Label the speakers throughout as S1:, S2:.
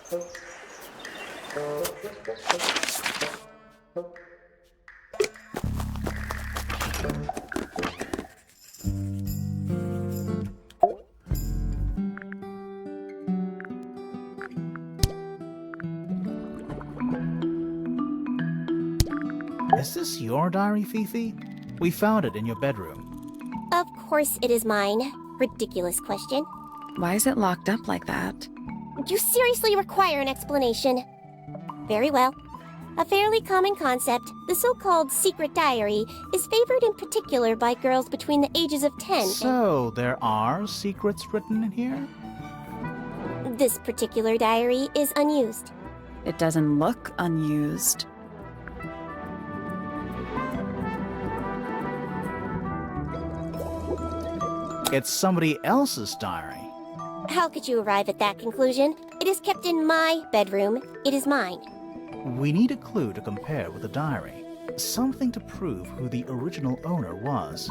S1: Is this your diary, Fifi? We found it in your bedroom.
S2: Of course it is mine. Ridiculous question.
S3: Why is it locked up like that?
S2: You seriously require an explanation. Very well. A fairly common concept, the so-called secret diary, is favored in particular by girls between the ages of 10
S1: So, there are secrets written in here?
S2: and... This particular diary is unused.
S3: It doesn't look unused.
S1: It's somebody else's diary.
S2: How could you arrive at that conclusion? It is kept in my bedroom. It is mine.
S1: We need a clue to compare with the diary. Something to prove who the original owner was.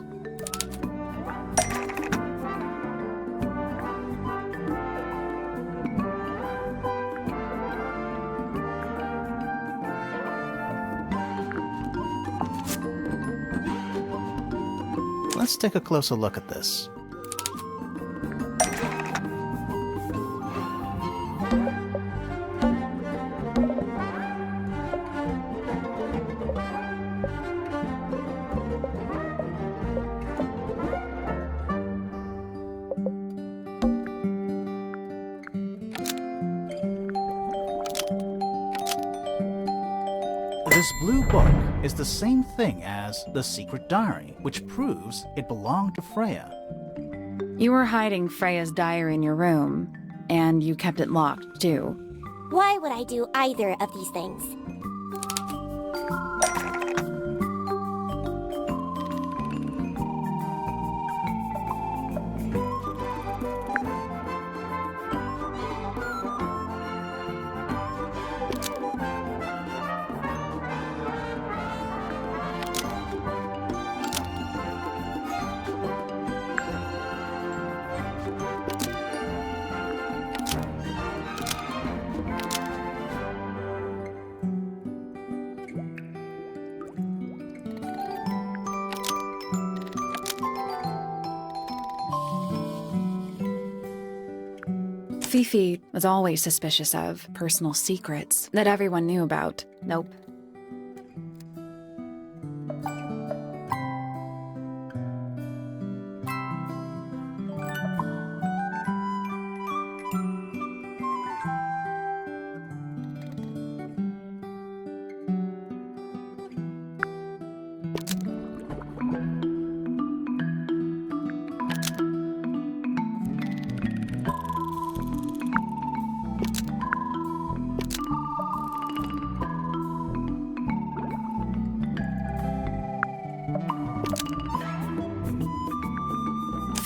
S1: Let's take a closer look at this. This blue book is the same thing as the secret diary, which proves it belonged to Freya.
S3: You were hiding Freya's diary in your room, and you kept it locked, too.
S2: Why would I do either of these things?
S3: Fifi was always suspicious of personal secrets that everyone knew about. Nope.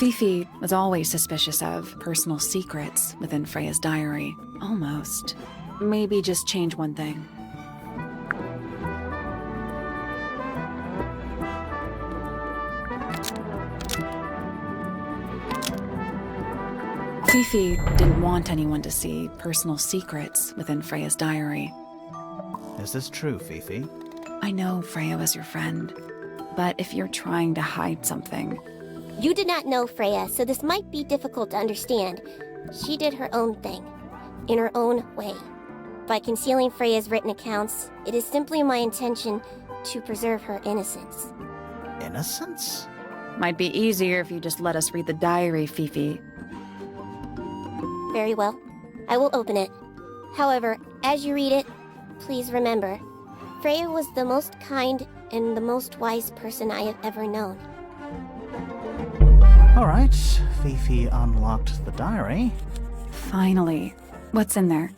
S3: Fifi was always suspicious of personal secrets within Freya's diary. Almost. Maybe just change one thing. Fifi didn't want anyone to see personal secrets within Freya's diary.
S1: Is this true, Fifi?
S3: I know Freya was your friend, but if you're trying to hide something...
S2: You did not know Freya, so this might be difficult to understand. She did her own thing, in her own way. By concealing Freya's written accounts, it is simply my intention to preserve her innocence.
S1: Innocence?
S3: Might be easier if you just let us read the diary, Fifi.
S2: Very well. I will open it. However, as you read it, please remember, Freya was the most kind and the most wise person I have ever known.
S1: Alright, Fifi unlocked the diary.
S3: Finally. What's in there?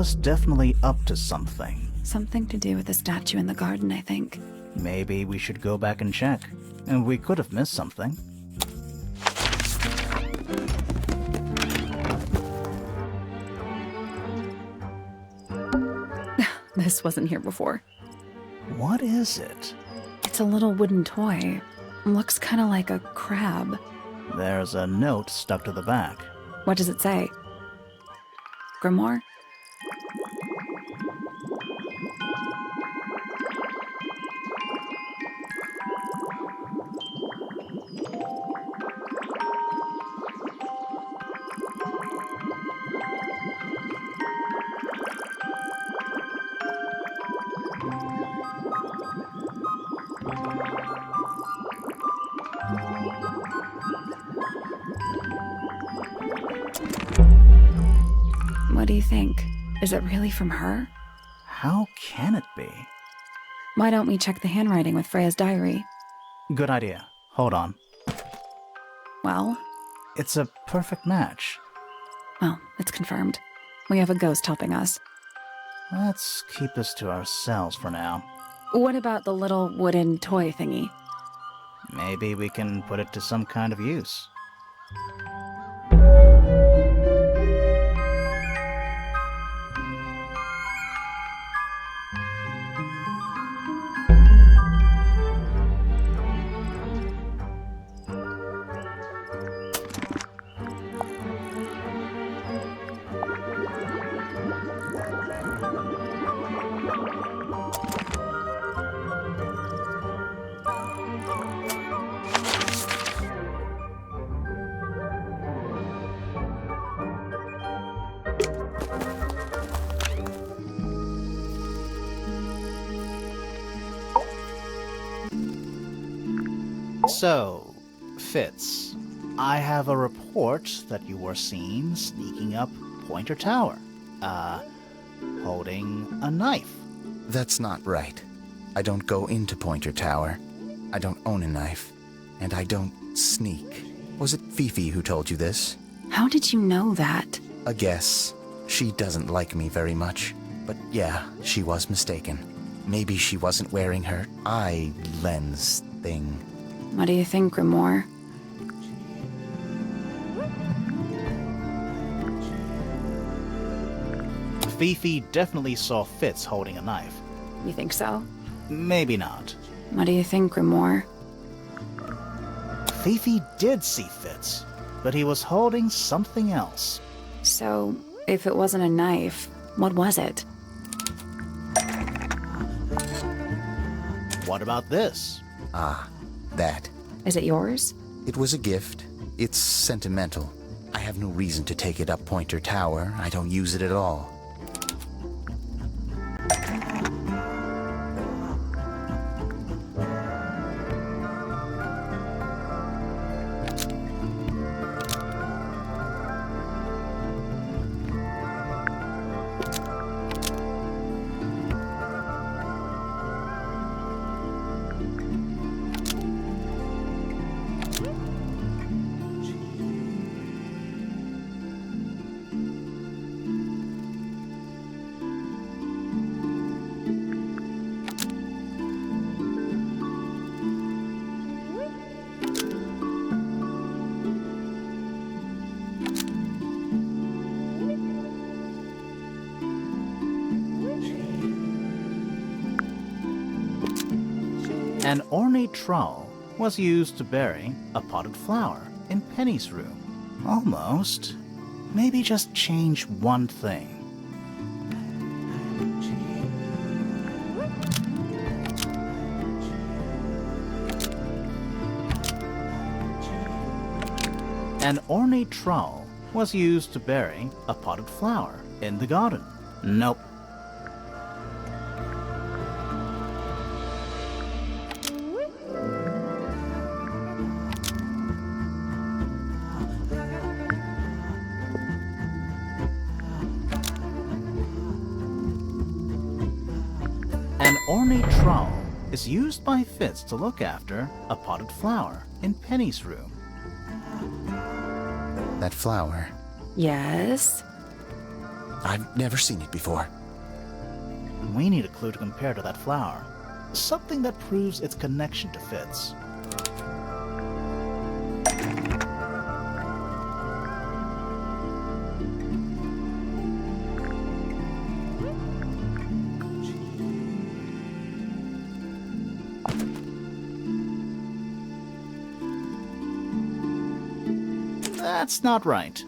S1: was definitely up to something.
S3: Something to do with the statue in the garden, I think.
S1: Maybe we should go back and check. And we could have missed something.
S3: This wasn't here before.
S1: What is it?
S3: It's a little wooden toy. Looks kind of like a crab.
S1: There's a note stuck to the back.
S3: What does it say? Grimoire? What do you think? Is it really from her?
S1: How can it be?
S3: Why don't we check the handwriting with Freya's diary?
S1: Good idea. Hold on.
S3: Well?
S1: It's a perfect match.
S3: Well, it's confirmed. We have a ghost helping us.
S1: Let's keep this to ourselves for now.
S3: What about the little wooden toy thingy?
S1: Maybe we can put it to some kind of use. So, Fitz, I have a report that you were seen sneaking up Pointer Tower. Holding a knife.
S4: That's not right. I don't go into Pointer Tower. I don't own a knife. And I don't sneak. Was it Fifi who told you this?
S3: How did you know that?
S4: A guess. She doesn't like me very much. But yeah, she was mistaken. Maybe she wasn't wearing her eye lens thing.
S3: What do you think, Grimoire?
S1: Fifi definitely saw Fitz holding a knife.
S3: You think so?
S1: Maybe not.
S3: What do you think, Grimoire?
S1: Fifi did see Fitz, but he was holding something else.
S3: So, if it wasn't a knife, what was it?
S1: What about this?
S4: Ah, that.
S3: Is it yours?
S4: It was a gift. It's sentimental. I have no reason to take it up Pointer Tower. I don't use it at all.
S1: An ornate trowel was used to bury a potted flower in Penny's room. Almost. Maybe just change one thing. An ornate trowel was used to bury a potted flower in the garden. Nope. An ornate trowel is used by Fitz to look after a potted flower in Penny's room.
S4: That flower.
S3: Yes?
S4: I've never seen it before.
S1: We need a clue to compare to that flower. Something that proves its connection to Fitz. That's not right.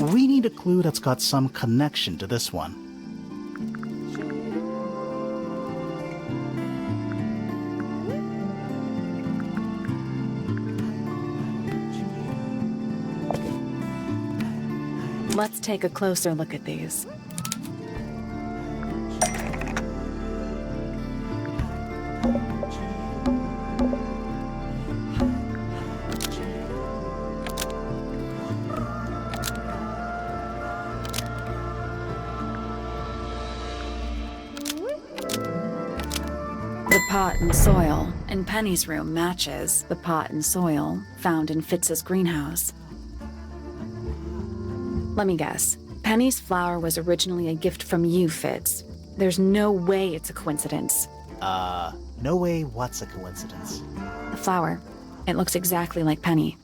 S1: We need a clue that's got some connection to this one.
S3: Let's take a closer look at these. The pot and soil in Penny's room matches the pot and soil found in Fitz's greenhouse. Let me guess. Penny's flower was originally a gift from you, Fitz. There's no way it's a coincidence.
S1: No way what's a coincidence?
S3: The flower. It looks exactly like Penny.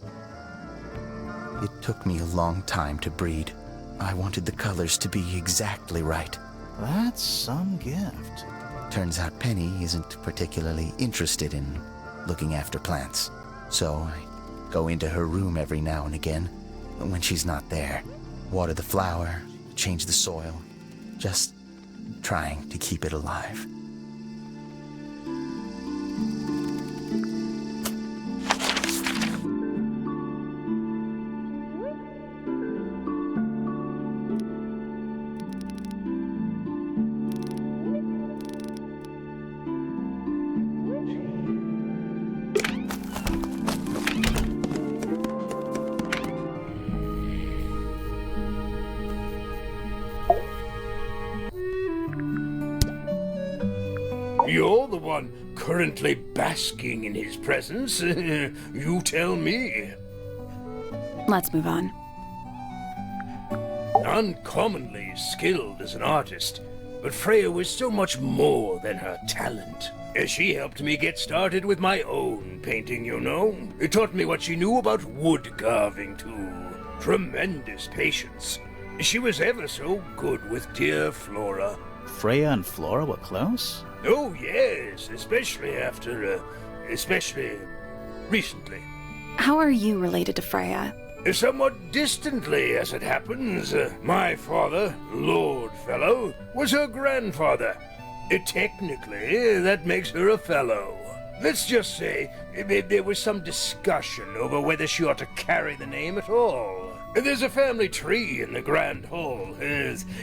S4: It took me a long time to breed. I wanted the colors to be exactly right.
S1: That's some gift.
S4: Turns out Penny isn't particularly interested in looking after plants. So I go into her room every now and again, when she's not there. Water the flower, change the soil, just trying to keep it alive.
S5: You're the one currently basking in his presence. You tell me.
S3: Let's move on.
S5: Uncommonly skilled as an artist, but Freya was so much more than her talent. She helped me get started with my own painting, you know. It taught me what she knew about wood carving, too. Tremendous patience. She was ever so good with dear Flora.
S1: Freya and Flora were close?
S5: Oh, yes, especially recently.
S3: How are you related to Freya?
S5: Somewhat distantly, as it happens. My father, Lord Fellow, was her grandfather. Technically, that makes her a fellow. Let's just say there was some discussion over whether she ought to carry the name at all. There's a family tree in the Grand Hall.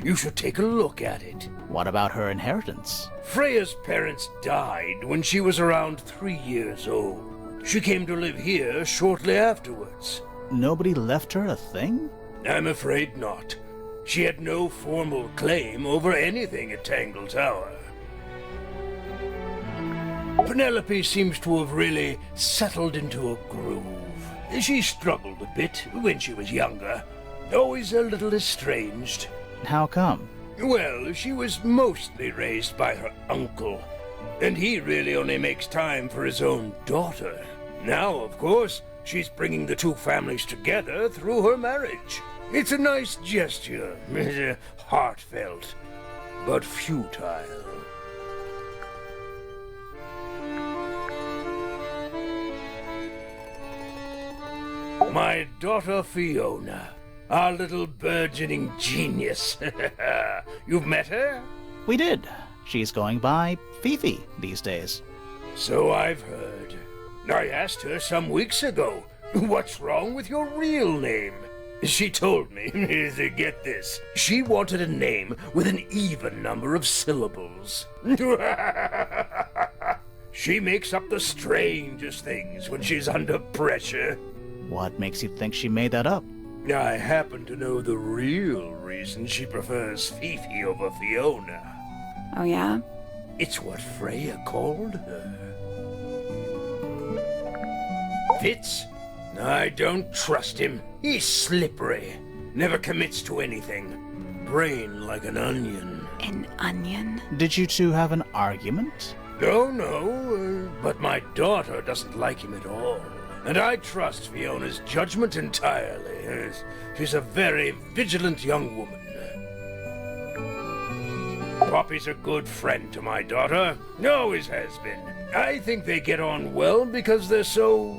S5: You should take a look at it.
S1: What about her inheritance?
S5: Freya's parents died when she was around 3 years old. She came to live here shortly afterwards.
S1: Nobody left her a thing?
S5: I'm afraid not. She had no formal claim over anything at Tangle Tower. Penelope seems to have really settled into a groove. She struggled a bit when she was younger, always a little estranged.
S1: How come?
S5: Well, she was mostly raised by her uncle, and he really only makes time for his own daughter. Now, of course, she's bringing the two families together through her marriage. It's a nice gesture, heartfelt, but futile. My daughter Fiona, our little burgeoning genius. You've met her?
S1: We did. She's going by Fifi these days.
S5: So I've heard. I asked her some weeks ago, what's wrong with your real name? She told me, get this, she wanted a name with an even number of syllables. She makes up the strangest things when she's under pressure.
S1: What makes you think she made that up?
S5: I happen to know the real reason she prefers Fifi over Fiona.
S3: Oh, yeah?
S5: It's what Freya called her. Fitz? I don't trust him. He's slippery. Never commits to anything. Brain like an onion.
S3: An onion?
S1: Did you two have an argument?
S5: No, but my daughter doesn't like him at all. And I trust Fiona's judgment entirely. She's a very vigilant young woman. Poppy's a good friend to my daughter. Always has been. I think they get on well because they're so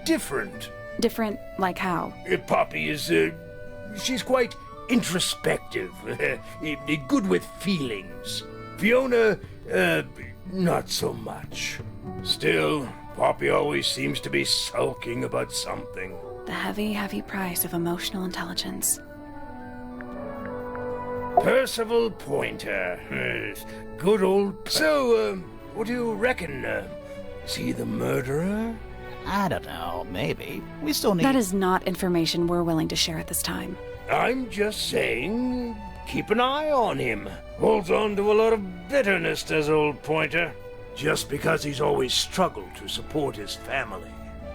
S5: different.
S3: Different like how?
S5: Poppy is, she's quite introspective. Good with feelings. Fiona, not so much. Still, Poppy always seems to be sulking about something.
S3: The heavy, heavy price of emotional intelligence.
S5: Percival Pointer. Good old... So, what do you reckon? Is he the murderer?
S1: I don't know, maybe. We still need...
S3: That is not information we're willing to share at this time.
S5: I'm just saying, keep an eye on him. Holds on to a lot of bitterness, does old Pointer. Just because he's always struggled to support his family.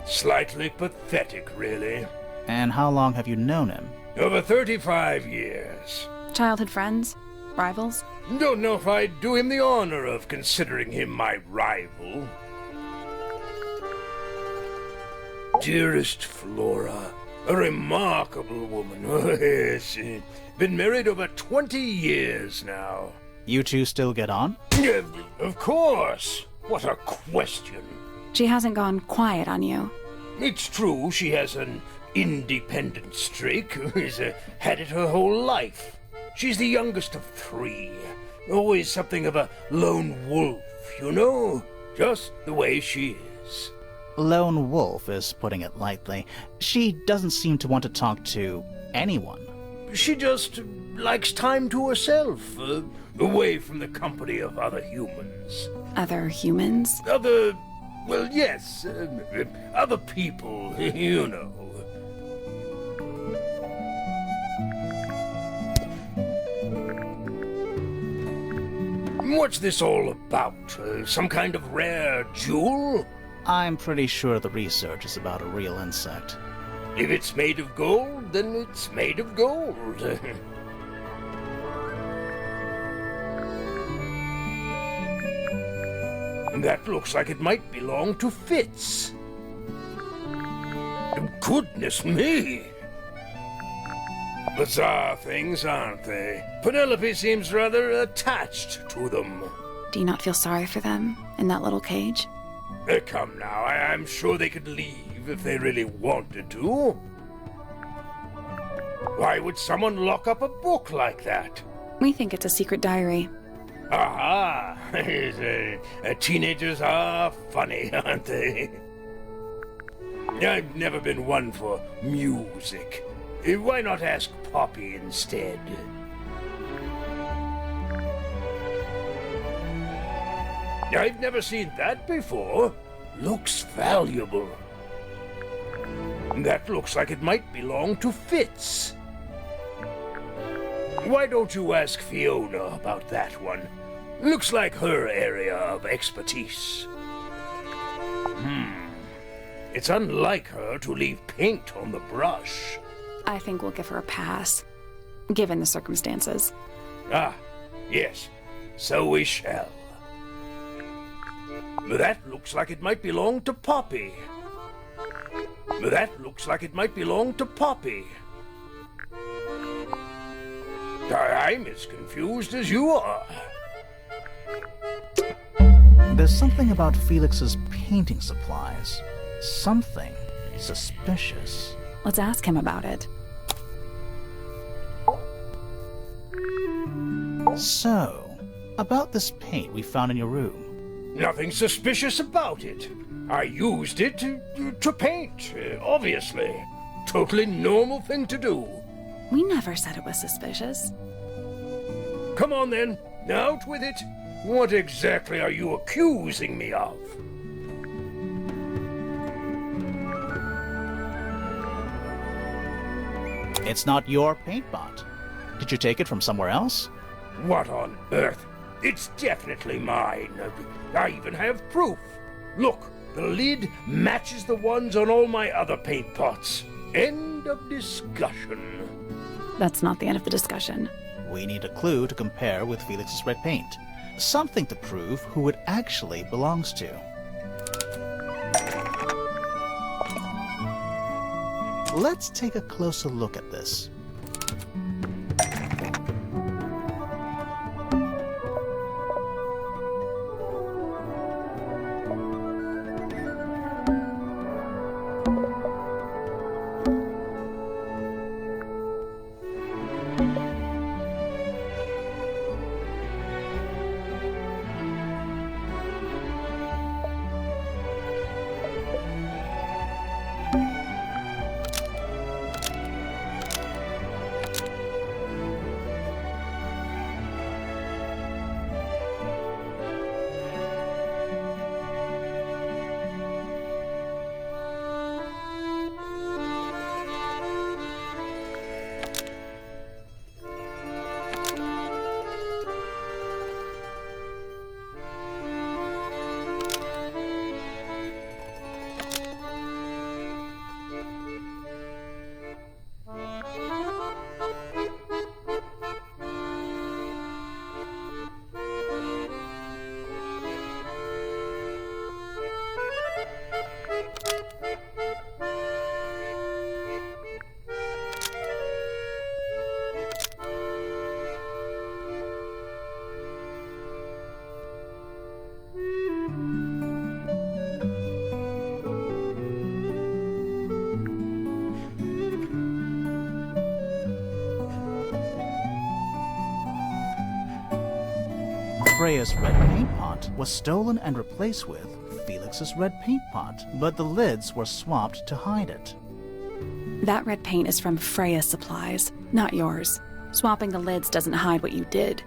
S5: Slightly pathetic, really.
S1: And how long have you known him?
S5: Over 35 years.
S3: Childhood friends? Rivals?
S5: Don't know if I'd do him the honor of considering him my rival. Dearest Flora, a remarkable woman. Oh, yes. Been married over 20 years now.
S1: You two still get on?
S5: Of course. What a question.
S3: She hasn't gone quiet on you.
S5: It's true she has an independent streak. She's had it her whole life. She's the youngest of 3. Always something of a lone wolf, you know? Just the way she is.
S1: Lone wolf is putting it lightly. She doesn't seem to want to talk to anyone.
S5: She just likes time to herself, away from the company of other humans.
S3: Other humans?
S5: Well, yes, other people, you know. What's this all about? Some kind of rare jewel?
S1: I'm pretty sure the research is about a real insect.
S5: If it's made of gold, then it's made of gold. That looks like it might belong to Fitz. Goodness me! Bizarre things, aren't they? Penelope seems rather attached to them.
S3: Do you not feel sorry for them in that little cage?
S5: Come now, I'm sure they could leave if they really wanted to. Why would someone lock up a book like that?
S3: We think it's a secret diary.
S5: Aha! Teenagers are funny, aren't they? I've never been one for music. Why not ask Poppy instead? I've never seen that before. Looks valuable. That looks like it might belong to Fitz. Why don't you ask Fiona about that one? Looks like her area of expertise. It's unlike her to leave paint on the brush.
S3: I think we'll give her a pass, given the circumstances.
S5: Ah, yes. So we shall. That looks like it might belong to Poppy. That looks like it might belong to Poppy. I'm as confused as you are.
S1: There's something about Felix's painting supplies. Something suspicious.
S3: Let's ask him about it.
S1: So, about this paint we found in your room.
S5: Nothing suspicious about it. I used it to paint, obviously. Totally normal thing to do.
S3: We never said it was suspicious.
S5: Come on then, out with it. What exactly are you accusing me of?
S1: It's not your paint pot. Did you take it from somewhere else?
S5: What on earth? It's definitely mine. I even have proof. Look, the lid matches the ones on all my other paint pots. End of discussion.
S3: That's not the end of the discussion.
S1: We need a clue to compare with Felix's red paint. Something to prove who it actually belongs to. Let's take a closer look at this. Freya's red paint pot was stolen and replaced with Felix's red paint pot, but the lids were swapped to hide it.
S3: That red paint is from Freya's supplies, not yours. Swapping the lids doesn't hide what you did.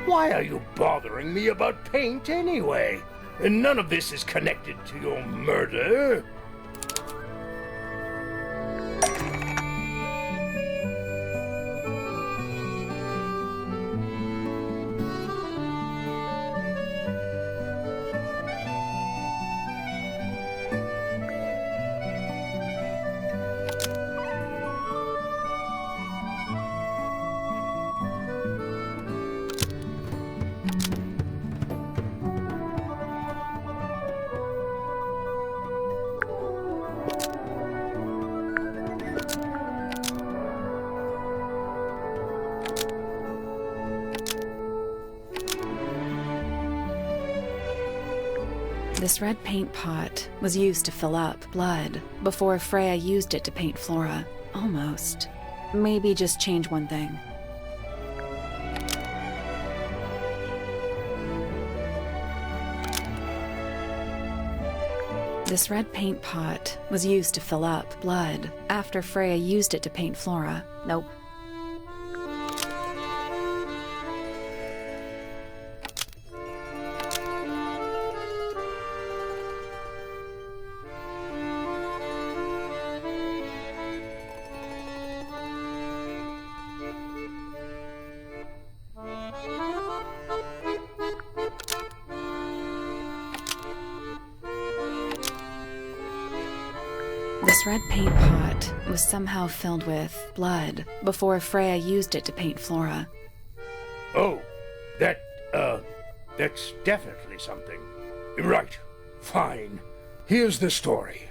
S5: Why are you bothering me about paint anyway? And none of this is connected to your murder.
S3: This red paint pot was used to fill up blood before Freya used it to paint Flora. Almost. Maybe just change one thing. This red paint pot was used to fill up blood after Freya used it to paint Flora. Nope. This red paint pot was somehow filled with blood before Freya used it to paint Flora.
S5: Oh, that's definitely something. Right, fine. Here's the story.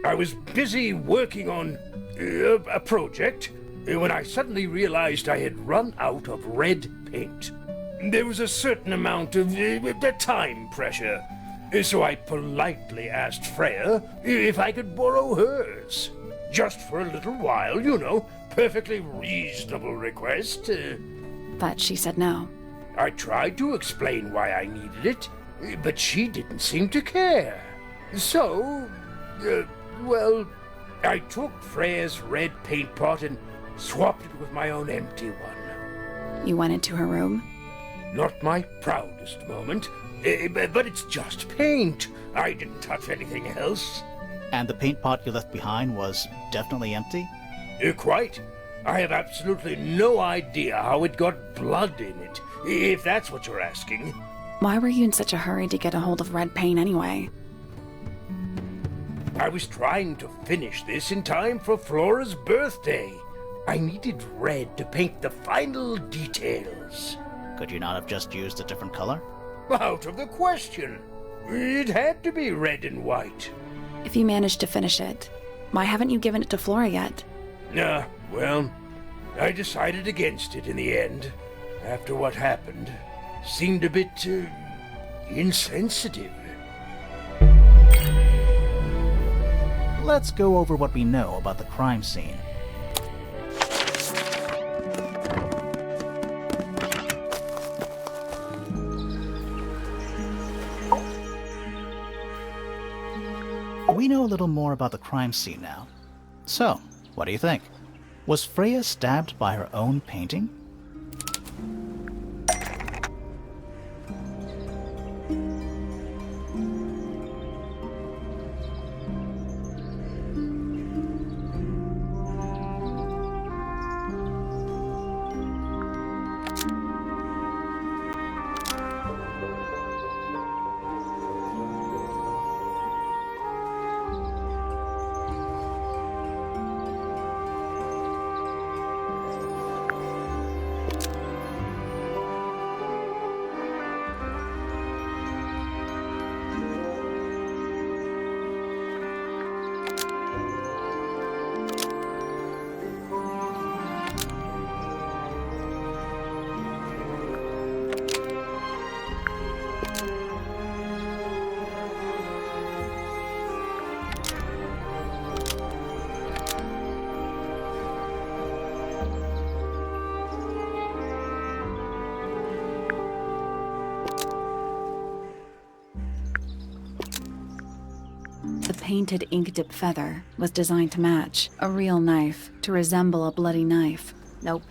S5: I was busy working on a project when I suddenly realized I had run out of red paint. There was a certain amount of time pressure, so I politely asked Freya if I could borrow hers. Just for a little while, you know, perfectly reasonable request.
S3: But she said no.
S5: I tried to explain why I needed it, but she didn't seem to care. So, well, I took Freya's red paint pot and swapped it with my own empty one.
S3: You went into her room?
S5: Not my proudest moment, but it's just paint. I didn't touch anything else.
S1: And the paint pot you left behind was definitely empty?
S5: Quite. I have absolutely no idea how it got blood in it, if that's what you're asking.
S3: Why were you in such a hurry to get a hold of red paint anyway?
S5: I was trying to finish this in time for Flora's birthday. I needed red to paint the final details.
S1: Could you not have just used a different color?
S5: Out of the question. It had to be red and white.
S3: If you managed to finish it, why haven't you given it to Flora yet?
S5: Well, I decided against it in the end. After what happened, seemed a bit, insensitive.
S1: Let's go over what we know about the crime scene. We know a little more about the crime scene now. So, what do you think? Was Freya stabbed by her own painting?
S3: The painted ink-dip feather was designed to match a real knife, to resemble a bloody knife. Nope.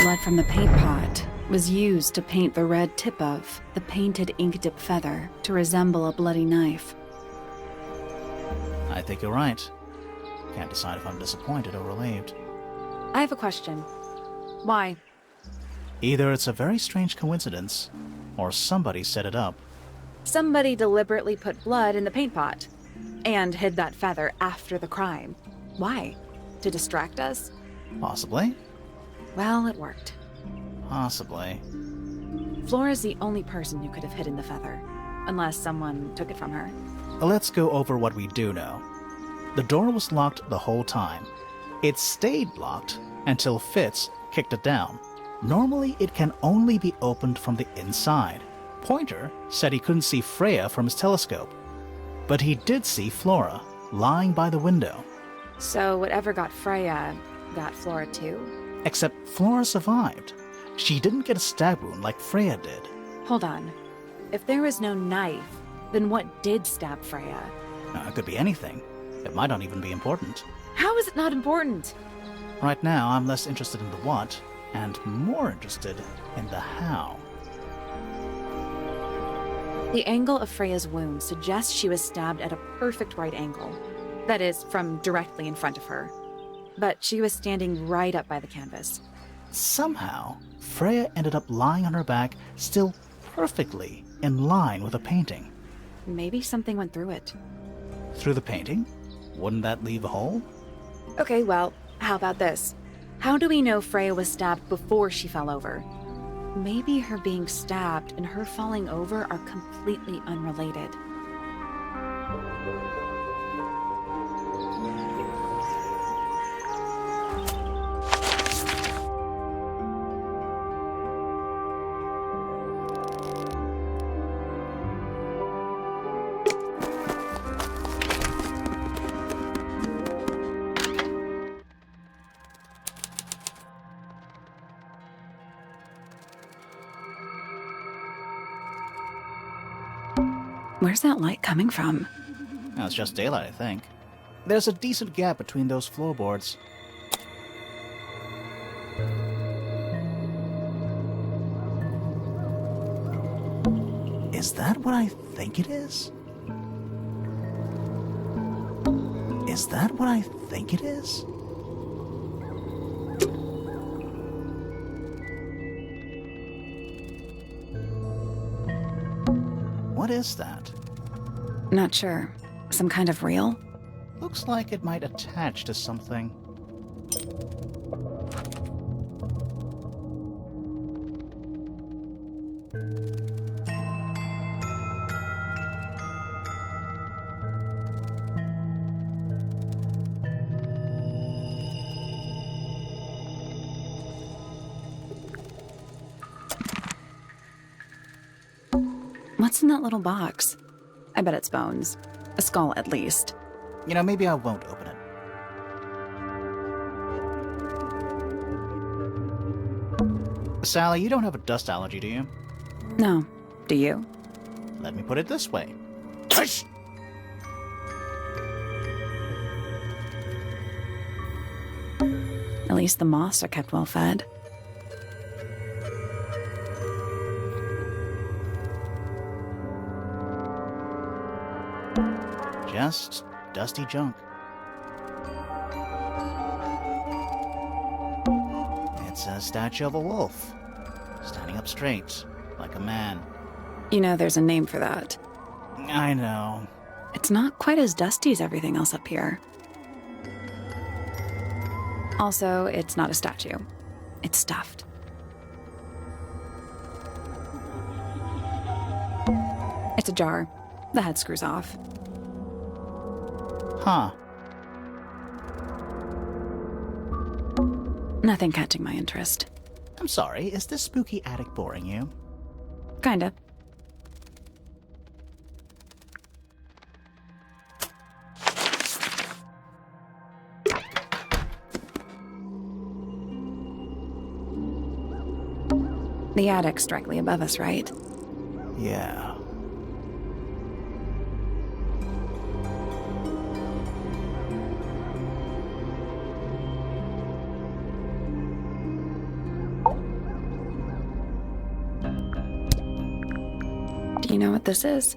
S3: Blood from the paint pot was used to paint the red tip of the painted ink-dip feather to resemble a bloody knife.
S1: I think you're right. Can't decide if I'm disappointed or relieved.
S3: I have a question. Why?
S1: Either it's a very strange coincidence, or somebody set it up.
S3: Somebody deliberately put blood in the paint pot and hid that feather after the crime. Why? To distract us?
S1: Possibly.
S3: Well, it worked.
S1: Possibly.
S3: Flora's the only person who could have hidden the feather, unless someone took it from her.
S1: Let's go over what we do know. The door was locked the whole time. It stayed locked until Fitz kicked it down. Normally, it can only be opened from the inside. Pointer said he couldn't see Freya from his telescope, but he did see Flora lying by the window.
S3: So whatever got Freya got Flora too?
S1: Except Flora survived. She didn't get a stab wound like Freya did.
S3: Hold on. If there was no knife, then what did stab Freya?
S1: It could be anything. It might not even be important.
S3: How is it not important?
S1: Right now, I'm less interested in the what, and more interested in the how.
S3: The angle of Freya's wound suggests she was stabbed at a perfect right angle. That is, from directly in front of her. But she was standing right up by the canvas.
S1: Somehow, Freya ended up lying on her back, still perfectly in line with the painting.
S3: Maybe something went through it.
S1: Through the painting? Wouldn't that leave a hole?
S3: Okay, well, how about this? How do we know Freya was stabbed before she fell over? Maybe her being stabbed and her falling over are completely unrelated. Where's that light coming from?
S1: Well, it's just daylight, I think. There's a decent gap between those floorboards. Is that what I think it is? Is that what I think it is? What is that?
S3: Not sure. Some kind of reel?
S1: Looks like it might attach to something.
S3: What's in that little box? I bet it's bones. A skull, at least.
S1: You know, maybe I won't open it. Sally, you don't have a dust allergy, do you?
S3: No. Do you?
S1: Let me put it this way.
S3: At least the moths are kept well fed.
S1: Just dusty junk. It's a statue of a wolf, standing up straight, like a man.
S3: You know, there's a name for that.
S1: I know.
S3: It's not quite as dusty as everything else up here. Also, it's not a statue. It's stuffed. It's a jar. The head screws off.
S1: Huh.
S3: Nothing catching my interest.
S1: I'm sorry, is this spooky attic boring you?
S3: Kinda. The attic's directly above us, right?
S1: Yeah.
S3: Do you know what this is?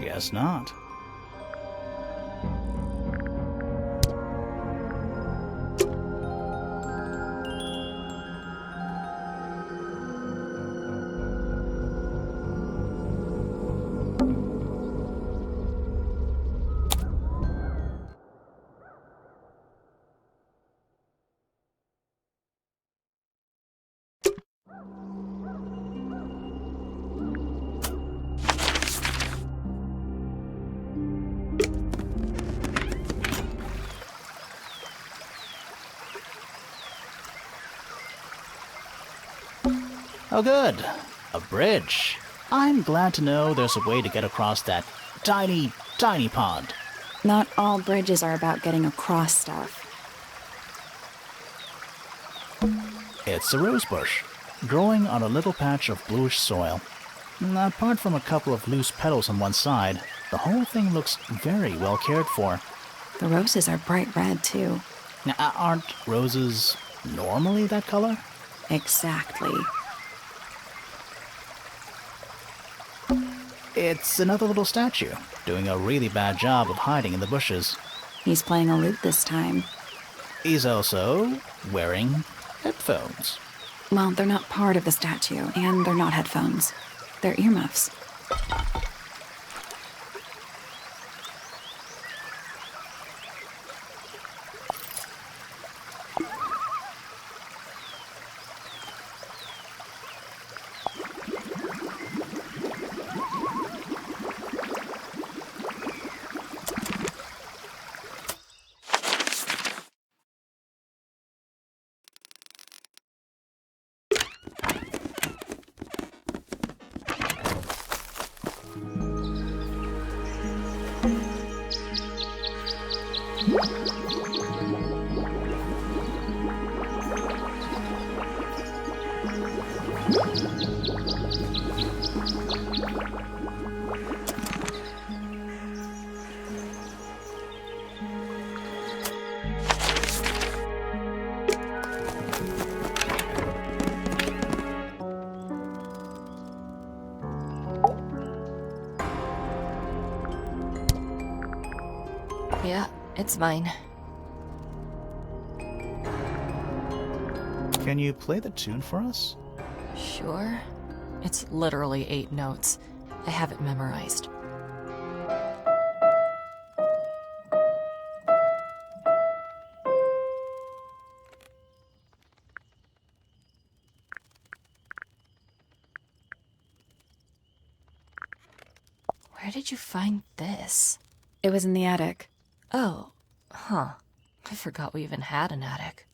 S1: Guess not. Oh good, a bridge. I'm glad to know there's a way to get across that tiny, tiny pond.
S3: Not all bridges are about getting across stuff.
S1: It's a rose bush, growing on a little patch of bluish soil. Apart from a couple of loose petals on one side, the whole thing looks very well cared for.
S3: The roses are bright red, too.
S1: Now, aren't roses normally that color?
S3: Exactly.
S1: It's another little statue, doing a really bad job of hiding in the bushes.
S3: He's playing a lute this time.
S1: He's also wearing headphones.
S3: Well, they're not part of the statue, and they're not headphones. They're earmuffs.
S6: Yeah, it's mine.
S1: Can you play the tune for us?
S6: Sure. It's literally 8 notes. I have it memorized. Where did you find this?
S3: It was in the attic.
S6: Oh, huh. I forgot we even had an attic.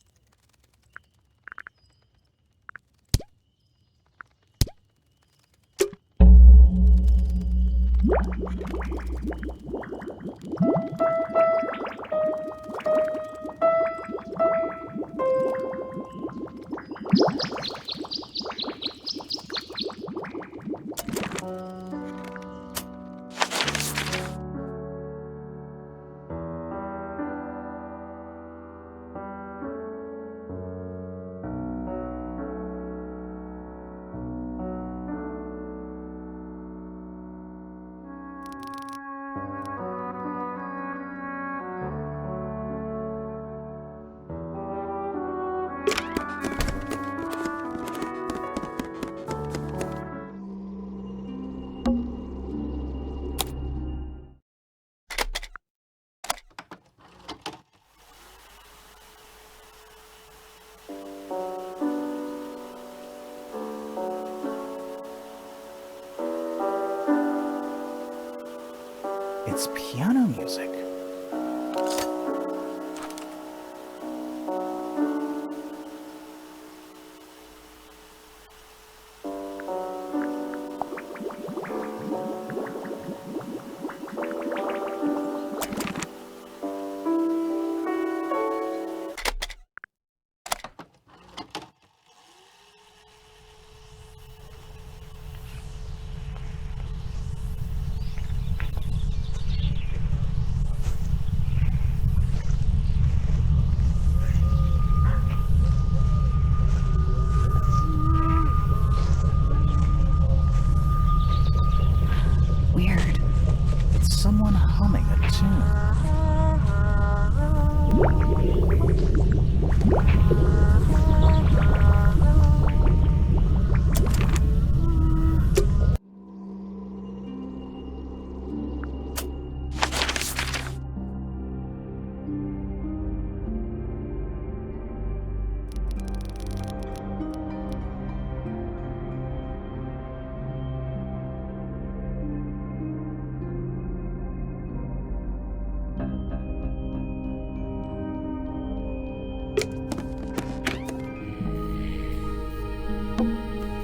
S1: It's piano music.
S3: Weird.
S1: It's someone humming a tune.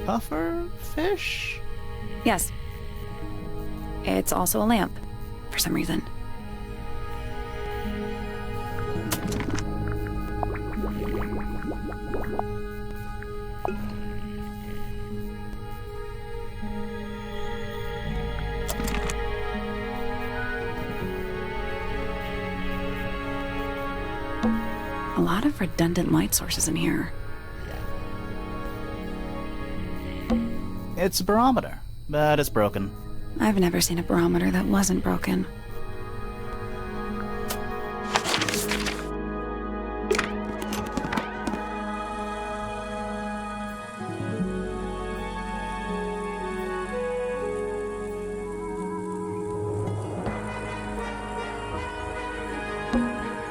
S1: Puffer fish?
S3: Yes. It's also a lamp, for some reason. A lot of redundant light sources in here.
S1: It's a barometer, but it's broken.
S3: I've never seen a barometer that wasn't broken.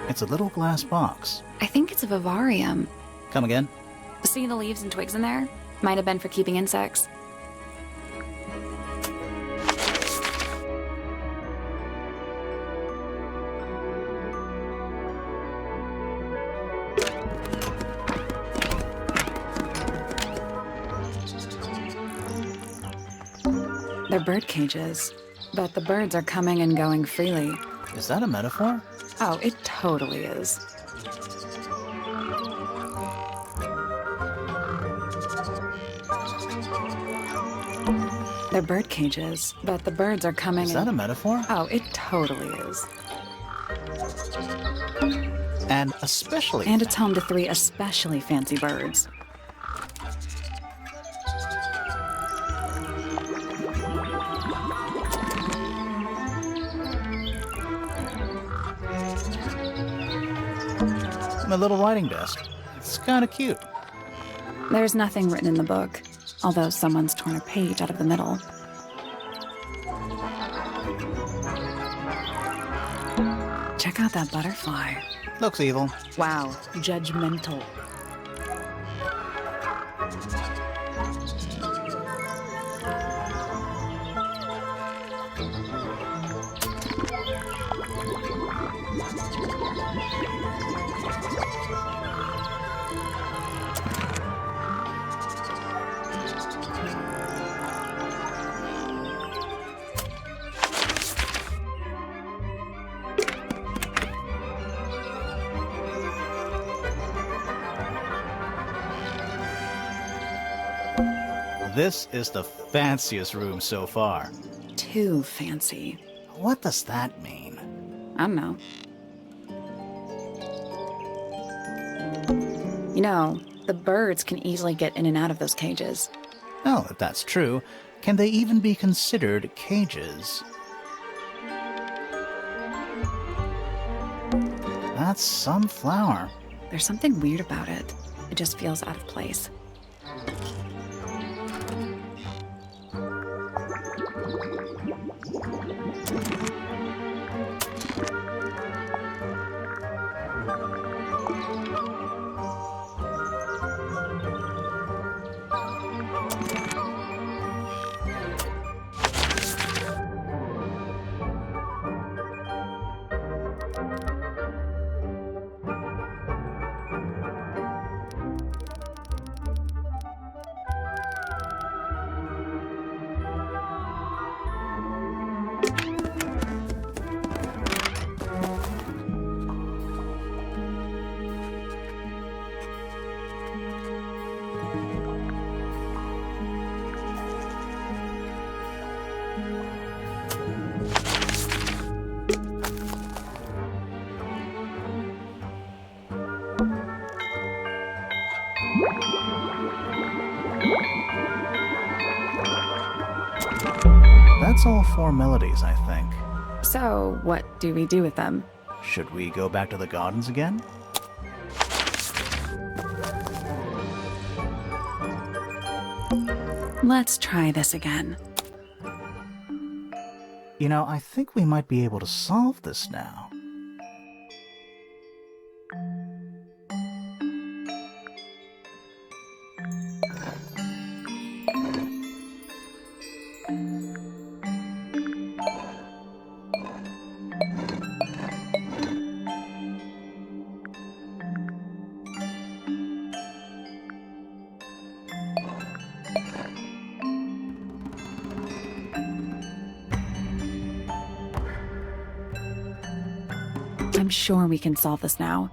S1: It's a little glass box.
S3: I think it's a vivarium.
S1: Come again?
S3: See the leaves and twigs in there? Might have been for keeping insects. They're bird cages, but the birds are coming and going freely.
S1: Is that a metaphor?
S3: Oh, it totally is. They're bird cages, but the birds are coming
S1: Is that a metaphor?
S3: Oh, it totally is.
S1: And especially...
S3: And it's home to 3 especially fancy birds.
S1: My little writing desk. It's kind of cute.
S3: There's nothing written in the book, although someone's torn a page out of the middle. Check out that butterfly.
S1: Looks evil.
S3: Wow, judgmental.
S1: This is the fanciest room so far.
S3: Too fancy.
S1: What does that mean?
S3: I don't know. You know, the birds can easily get in and out of those cages.
S1: Oh, if that's true, can they even be considered cages? That's some flower.
S3: There's something weird about it. It just feels out of place.
S1: That's all 4 melodies, I think.
S3: So, what do we do with them?
S1: Should we go back to the gardens again?
S3: Let's try this again.
S1: You know, I think we might be able to solve this now.
S3: I'm sure we can solve this now.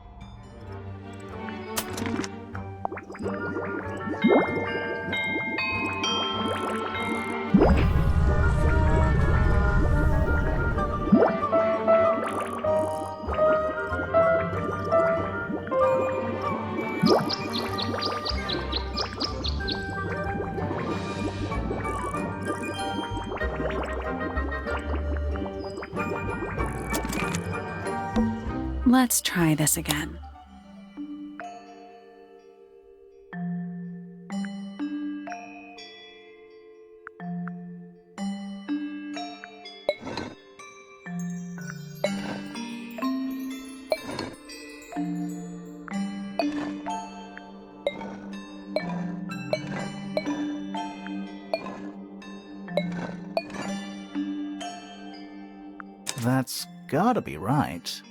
S3: Let's try this again.
S1: That's gotta be right.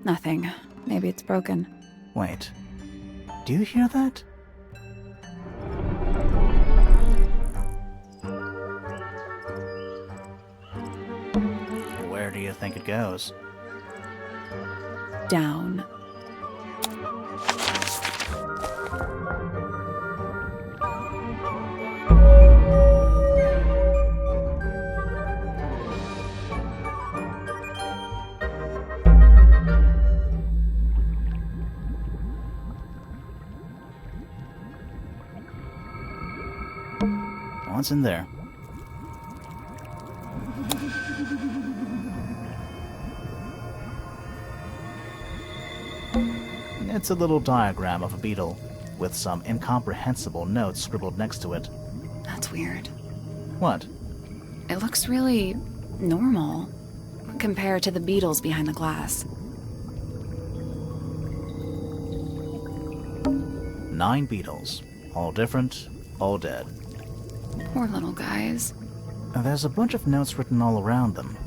S3: Nothing. Maybe it's broken.
S1: Wait. Do you hear that? Where do you think it goes?
S3: Down.
S1: What's in there? It's a little diagram of a beetle, with some incomprehensible notes scribbled next to it.
S3: That's weird.
S1: What?
S3: It looks really normal compared to the beetles behind the glass.
S1: 9 beetles. All different, all dead.
S3: Poor little guys.
S1: There's a bunch of notes written all around them.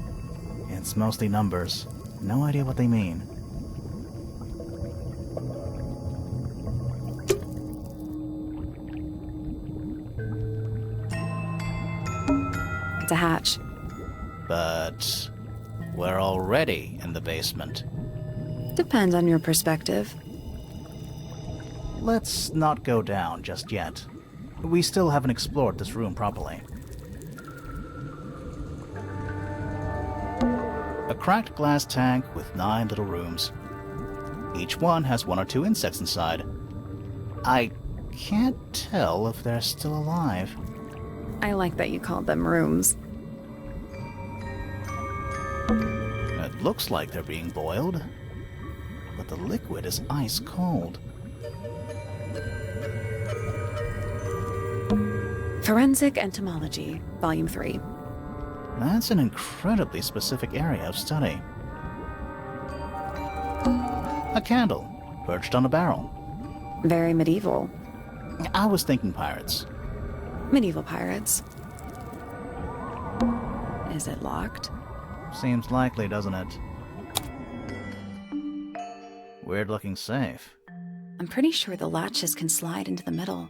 S1: It's mostly numbers. No idea what they mean.
S3: It's a hatch.
S1: But we're already in the basement.
S3: Depends on your perspective.
S1: Let's not go down just yet. We still haven't explored this room properly. A cracked glass tank with 9 little rooms. Each one has 1 or 2 insects inside. I can't tell if they're still alive.
S3: I like that you called them rooms.
S1: It looks like they're being boiled, but the liquid is ice cold.
S3: Forensic Entomology, Volume 3.
S1: That's an incredibly specific area of study. A candle, perched on a barrel.
S3: Very medieval.
S1: I was thinking pirates.
S3: Medieval pirates. Is it locked?
S1: Seems likely, doesn't it? Weird looking safe.
S3: I'm pretty sure the latches can slide into the middle.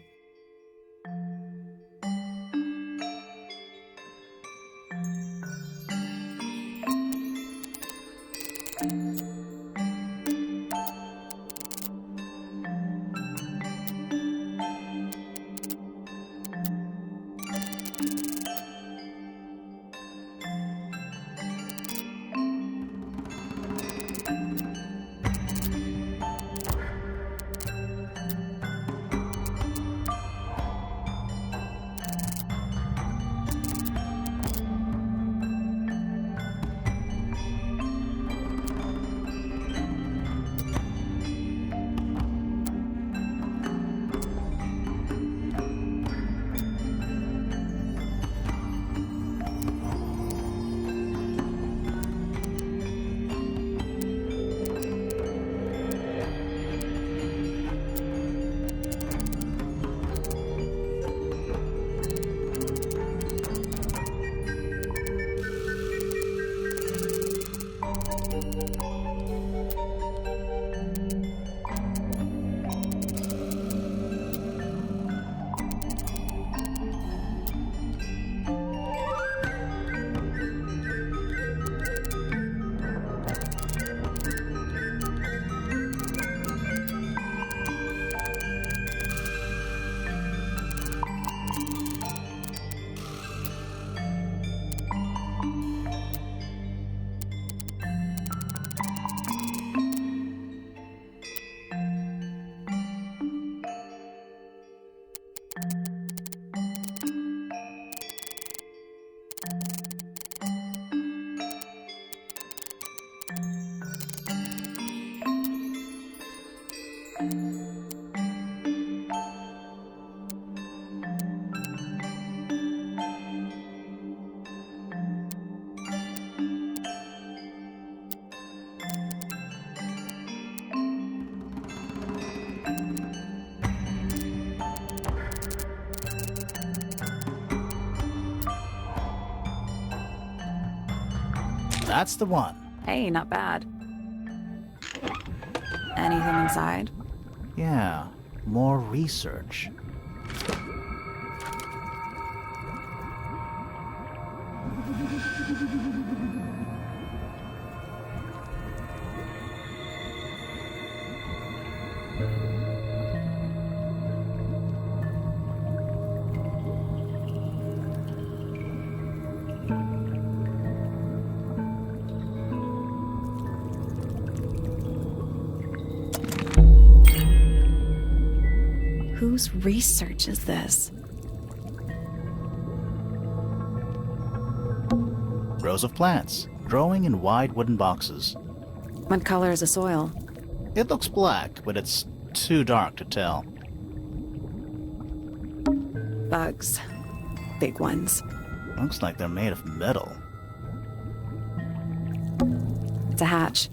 S1: That's the one.
S3: Hey, not bad. Anything inside?
S1: Yeah, more research.
S3: Whose research is this?
S1: Rows of plants, growing in wide wooden boxes.
S3: What color is the soil?
S1: It looks black, but it's too dark to tell.
S3: Bugs. Big ones.
S1: Looks like they're made of metal.
S3: It's a hatch.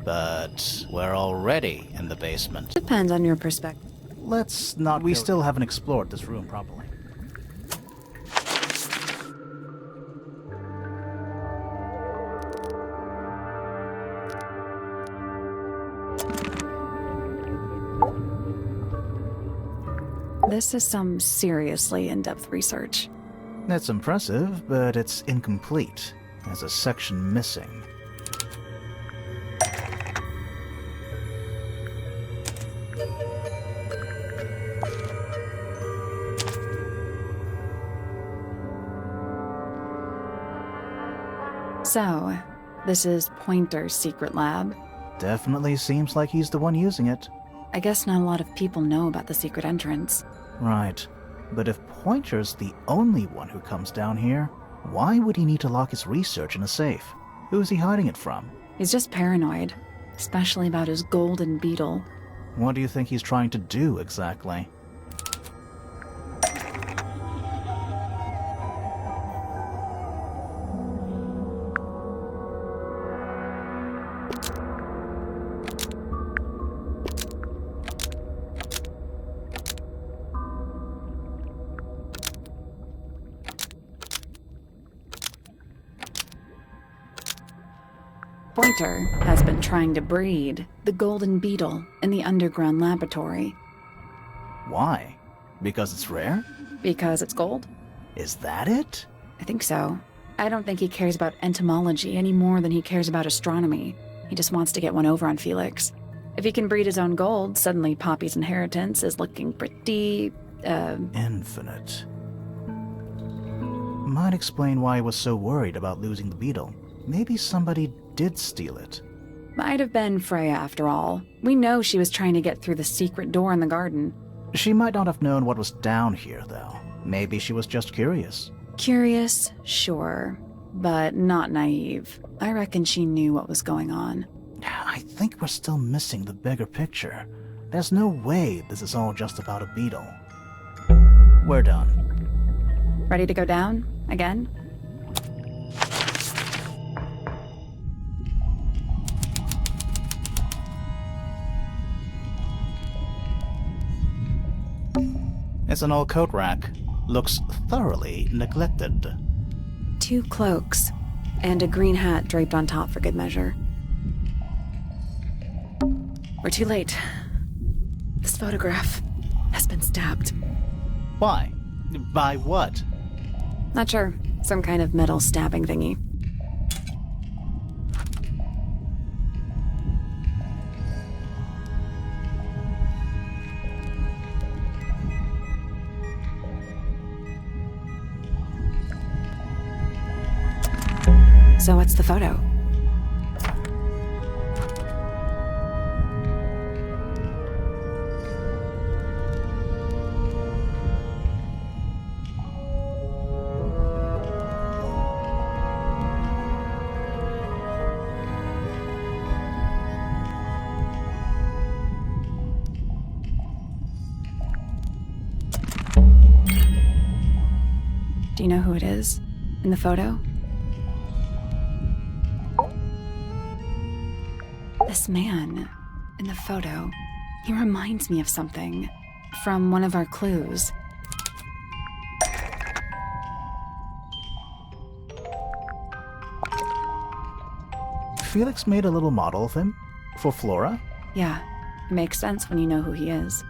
S1: But we're already in the basement.
S3: Depends on your perspective.
S1: Let's not. We still haven't explored this room properly.
S3: This is some seriously in-depth research.
S1: That's impressive, but it's incomplete. There's a section missing.
S3: So, this is Pointer's secret lab.
S1: Definitely seems like he's the one using it.
S3: I guess not a lot of people know about the secret entrance.
S1: Right. But if Pointer's the only one who comes down here, why would he need to lock his research in a safe? Who is he hiding it from?
S3: He's just paranoid, especially about his golden beetle.
S1: What do you think he's trying to do exactly?
S3: Pointer has been trying to breed the golden beetle in the underground laboratory.
S1: Why? Because it's rare?
S3: Because it's gold?
S1: Is that it?
S3: I think so. I don't think he cares about entomology any more than he cares about astronomy. He just wants to get one over on Felix. If he can breed his own gold, suddenly Poppy's inheritance is looking pretty,
S1: Infinite. Might explain why he was so worried about losing the beetle. Maybe somebody did steal it.
S3: Might have been Freya after all. We know she was trying to get through the secret door in the garden.
S1: She might not have known what was down here, though. Maybe she was just curious.
S3: Curious, sure, but not naive. I reckon she knew what was going on.
S1: I think we're still missing the bigger picture. There's no way this is all just about a beetle. We're done.
S3: Ready to go down? Again?
S1: It's an old coat rack. Looks thoroughly neglected.
S3: 2 cloaks, and a green hat draped on top for good measure. We're too late. This photograph has been stabbed.
S1: Why? By what?
S3: Not sure. Some kind of metal stabbing thingy. So what's the photo? Do you know who it is in the photo? This man in the photo, he reminds me of something from one of our clues.
S1: Felix made a little model of him? For Flora?
S3: Yeah, it makes sense when you know who he is.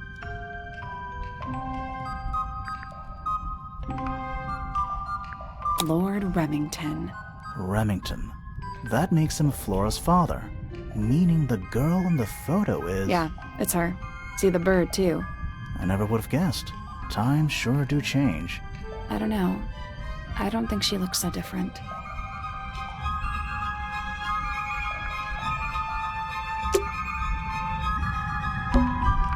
S3: Lord Remington.
S1: Remington. That makes him Flora's father. Meaning the girl in the photo is...
S3: Yeah, it's her. See the bird, too.
S1: I never would have guessed. Times sure do change.
S3: I don't know. I don't think she looks so different.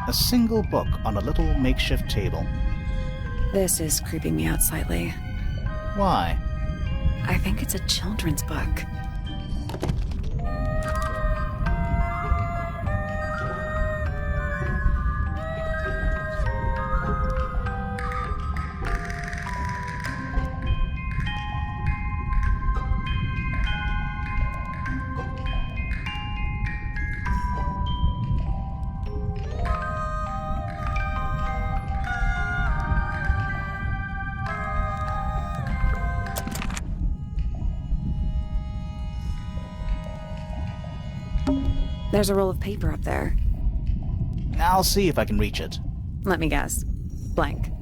S1: A single book on a little makeshift table.
S3: This is creeping me out slightly.
S1: Why?
S3: I think it's a children's book. There's a roll of paper up there.
S1: I'll see if I can reach it.
S3: Let me guess. Blank.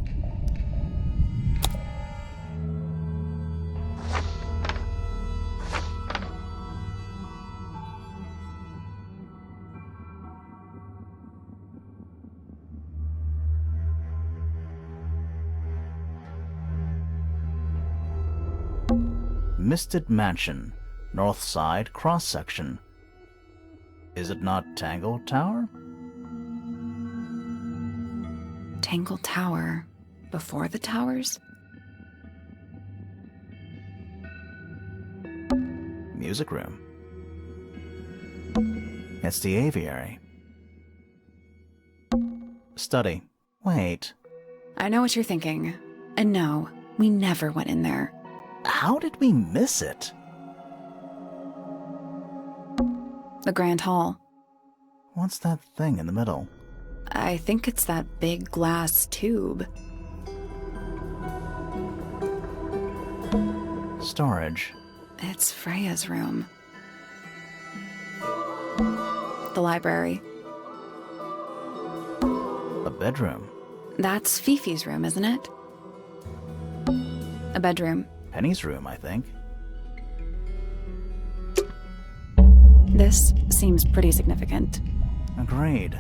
S1: Misted Mansion, North Side cross-section. Is it not Tangle Tower?
S3: Tangle Tower. Before the towers?
S1: Music room. It's the aviary. Study. Wait.
S3: I know what you're thinking. And no, we never went in there.
S1: How did we miss it?
S3: The Grand Hall.
S1: What's that thing in the middle?
S3: I think it's that big glass tube.
S1: Storage.
S3: It's Freya's room. The library.
S1: A bedroom.
S3: That's Fifi's room, isn't it? A bedroom.
S1: Penny's room, I think.
S3: This seems pretty significant.
S1: Agreed.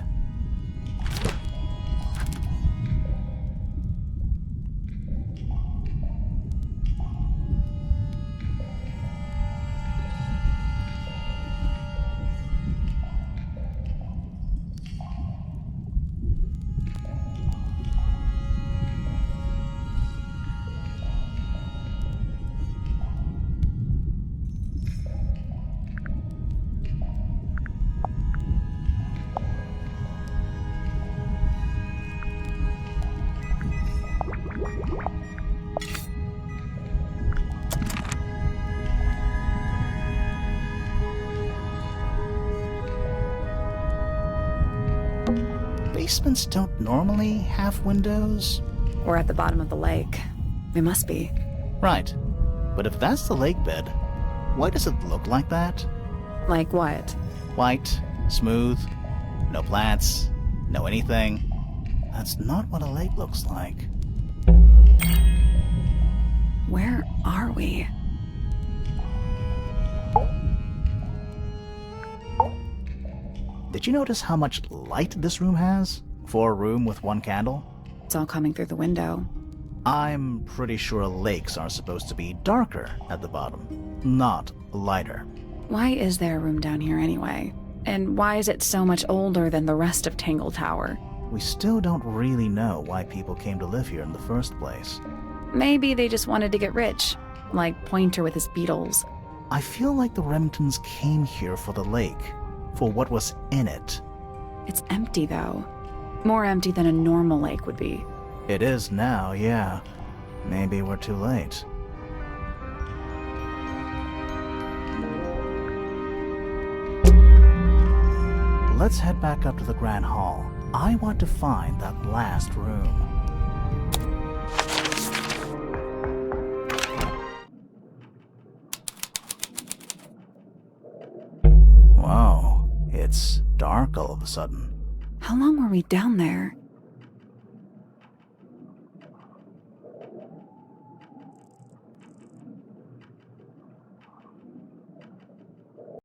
S1: Basements don't normally have windows.
S3: We're at the bottom of the lake. We must be.
S1: Right. But if that's the lake bed, why does it look like that?
S3: Like what?
S1: White, smooth, no plants, no anything. That's not what a lake looks like.
S3: Where are we?
S1: Did you notice how much light this room has? For a room with one candle?
S3: It's all coming through the window.
S1: I'm pretty sure lakes are supposed to be darker at the bottom, not lighter.
S3: Why is there a room down here anyway? And why is it so much older than the rest of Tangle Tower?
S1: We still don't really know why people came to live here in the first place.
S3: Maybe they just wanted to get rich, like Pointer with his beetles.
S1: I feel like the Remingtons came here for the lake, for what was in it.
S3: It's empty, though. More empty than a normal lake would be.
S1: It is now, yeah. Maybe we're too late. Let's head back up to the Grand Hall. I want to find that last room. Wow, it's dark all of a sudden.
S3: How long were we down there?